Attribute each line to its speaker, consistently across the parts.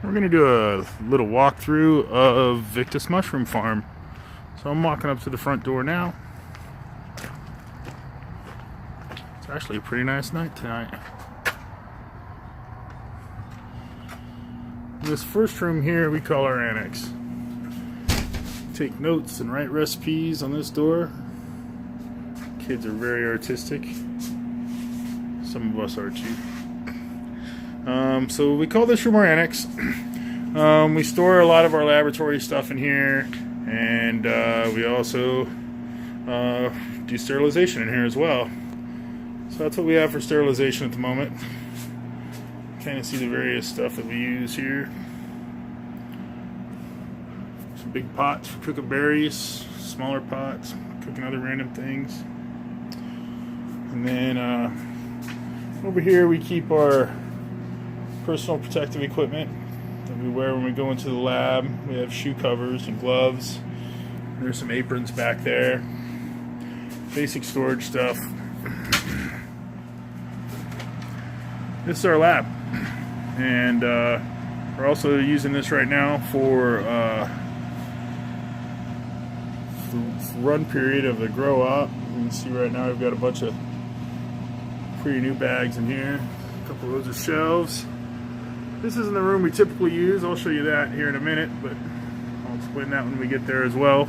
Speaker 1: We're going to do a little walkthrough of Victus Mushroom Farm. So I'm walking up to the front door now. It's actually a pretty nice night tonight. This first room here we call our Annex. Take notes and write recipes on this door. Kids are very artistic. Some of us are too. So we call this room our Annex. We store a lot of our laboratory stuff in here, and we also do sterilization in here as well. So that's what we have for sterilization at the moment. Kind of see the various stuff that we use here. Some big pots for cooking berries, smaller pots, cooking other random things. And then over here we keep our personal protective equipment that we wear when we go into the lab. We have shoe covers and gloves. There's some aprons back there. Basic storage stuff. This is our lab. And we're also using this right now for the run period of the grow up. You can see right now we've got a bunch of pretty new bags in here. A couple of those are shelves. This isn't the room we typically use. I'll show you that here in a minute, but I'll explain that when we get there as well.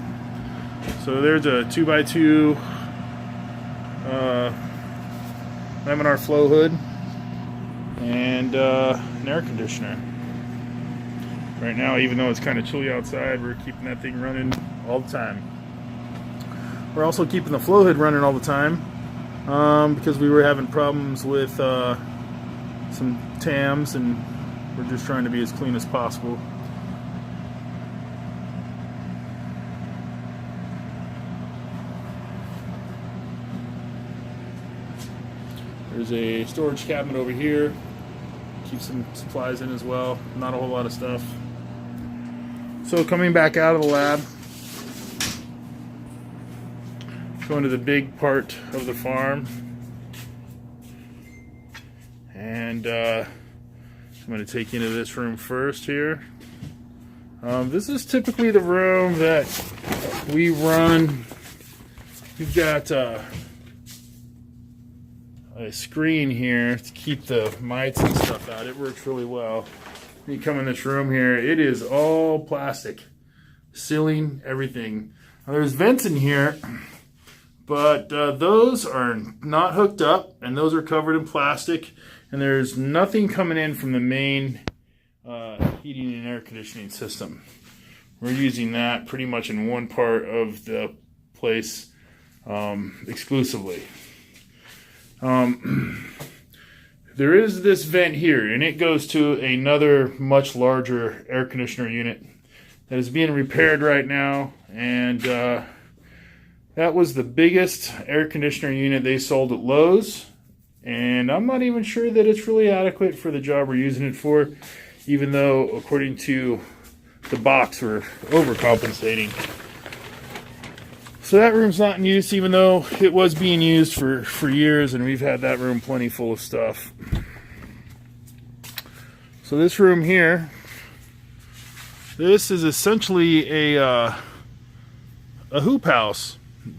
Speaker 1: So there's a 2x2 laminar flow hood and an air conditioner. Right now, even though it's kind of chilly outside, we're keeping that thing running all the time. We're also keeping the flow hood running all the time because we were having problems with some TAMs, and we're just trying to be as clean as possible. There's a storage cabinet over here. Keep some supplies in as well. Not a whole lot of stuff. So coming back out of the lab, going to the big part of the farm. And I'm going to take you into this room first here. This is typically the room that we run. We've got a screen here to keep the mites and stuff out. It works really well. When you come in this room here, it is all plastic. Ceiling, everything. Now, there's vents in here, but those are not hooked up, and those are covered in plastic. And there's nothing coming in from the main heating and air conditioning system. We're using that pretty much in one part of the place exclusively. There is this vent here, and it goes to another much larger air conditioner unit that is being repaired right now. And that was the biggest air conditioner unit they sold at Lowe's. And I'm not even sure that it's really adequate for the job we're using it for, even though, according to the box, we're overcompensating. So that room's not in use, even though it was being used for years, and we've had that room plenty full of stuff. So this room here, this is essentially a hoop house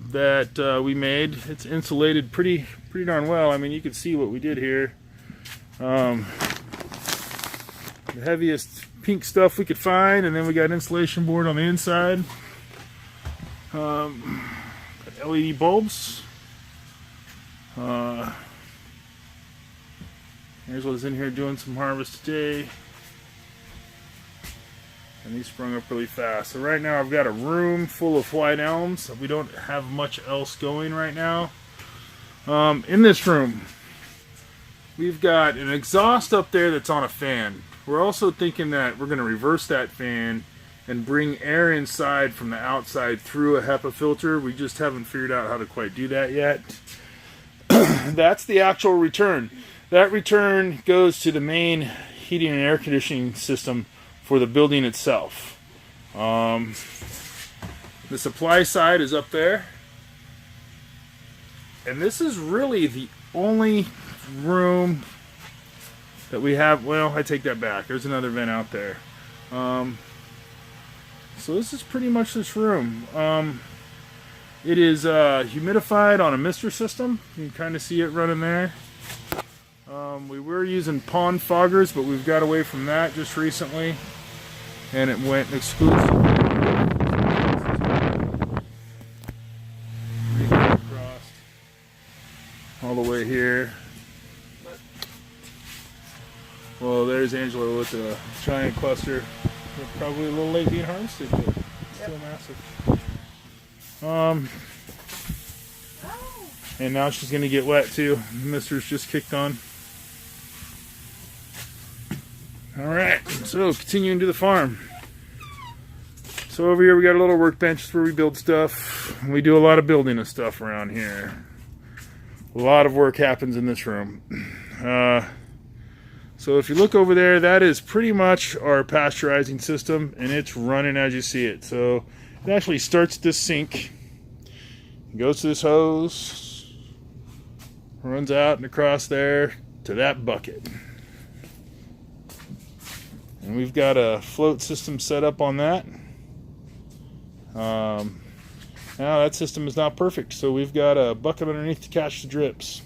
Speaker 1: that we made. It's insulated pretty darn well. I mean, you can see what we did here. The heaviest pink stuff we could find, and then we got insulation board on the inside. LED bulbs. Here's what's in here doing some harvest today. And these sprung up really fast. So right now I've got a room full of white elms. We don't have much else going right now. In this room, we've got an exhaust up there that's on a fan. We're also thinking that we're going to reverse that fan and bring air inside from the outside through a HEPA filter. We just haven't figured out how to quite do that yet. That's the actual return. That return goes to the main heating and air conditioning system for the building itself. The supply side is up there. And this is really the only room that we have. Well, I take that back. There's another vent out there. So this is pretty much this room. It is humidified on a mister system. You can kind of see it running there. We were using pond foggers, but we've got away from that just recently, and it went exclusive. Across all the way here. Well, there's Angela with the giant cluster. They're probably a little late being harvested, but still massive. And now she's going to get wet too. The mister's just kicked on. Alright, so continuing to the farm. So over here we got a little workbench where we build stuff. We do a lot of building of stuff around here. A lot of work happens in this room. So if you look over there, that is pretty much our pasteurizing system, and it's running as you see it. So it actually starts at this sink, goes to this hose, runs out and across there to that bucket. And we've got a float system set up on that. Now that system is not perfect, so we've got a bucket underneath to catch the drips.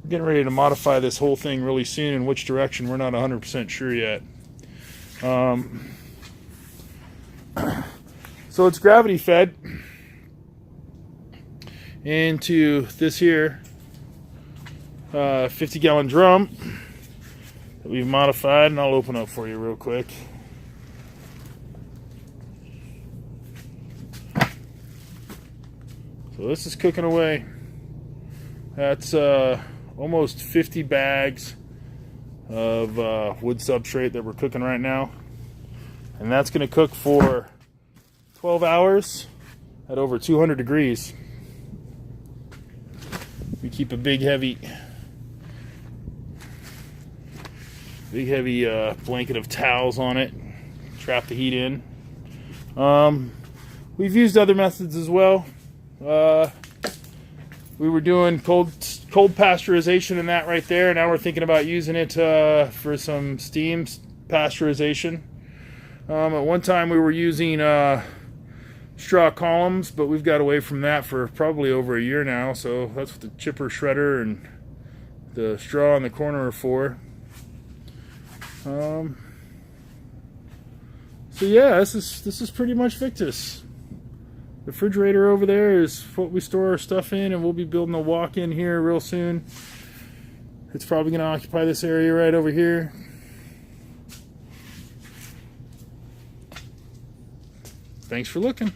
Speaker 1: We're getting ready to modify this whole thing really soon. In which direction, we're not 100% sure yet. So it's gravity fed into this here 50-gallon drum that we've modified, and I'll open up for you real quick. So this is cooking away. That's almost 50 bags of wood substrate that we're cooking right now, and that's going to cook for 12 hours at over 200 degrees. We keep a big heavy blanket of towels on it, trap the heat in. We've used other methods as well. We were doing cold pasteurization in that right there. Now we're thinking about using it for some steam pasteurization. At one time we were using straw columns, but we've got away from that for probably over a year now. So that's what the chipper shredder and the straw in the corner are for. So yeah, this is pretty much Victus. The refrigerator over there is what we store our stuff in, and we'll be building a walk-in here real soon. It's probably going to occupy this area right over here. Thanks for looking.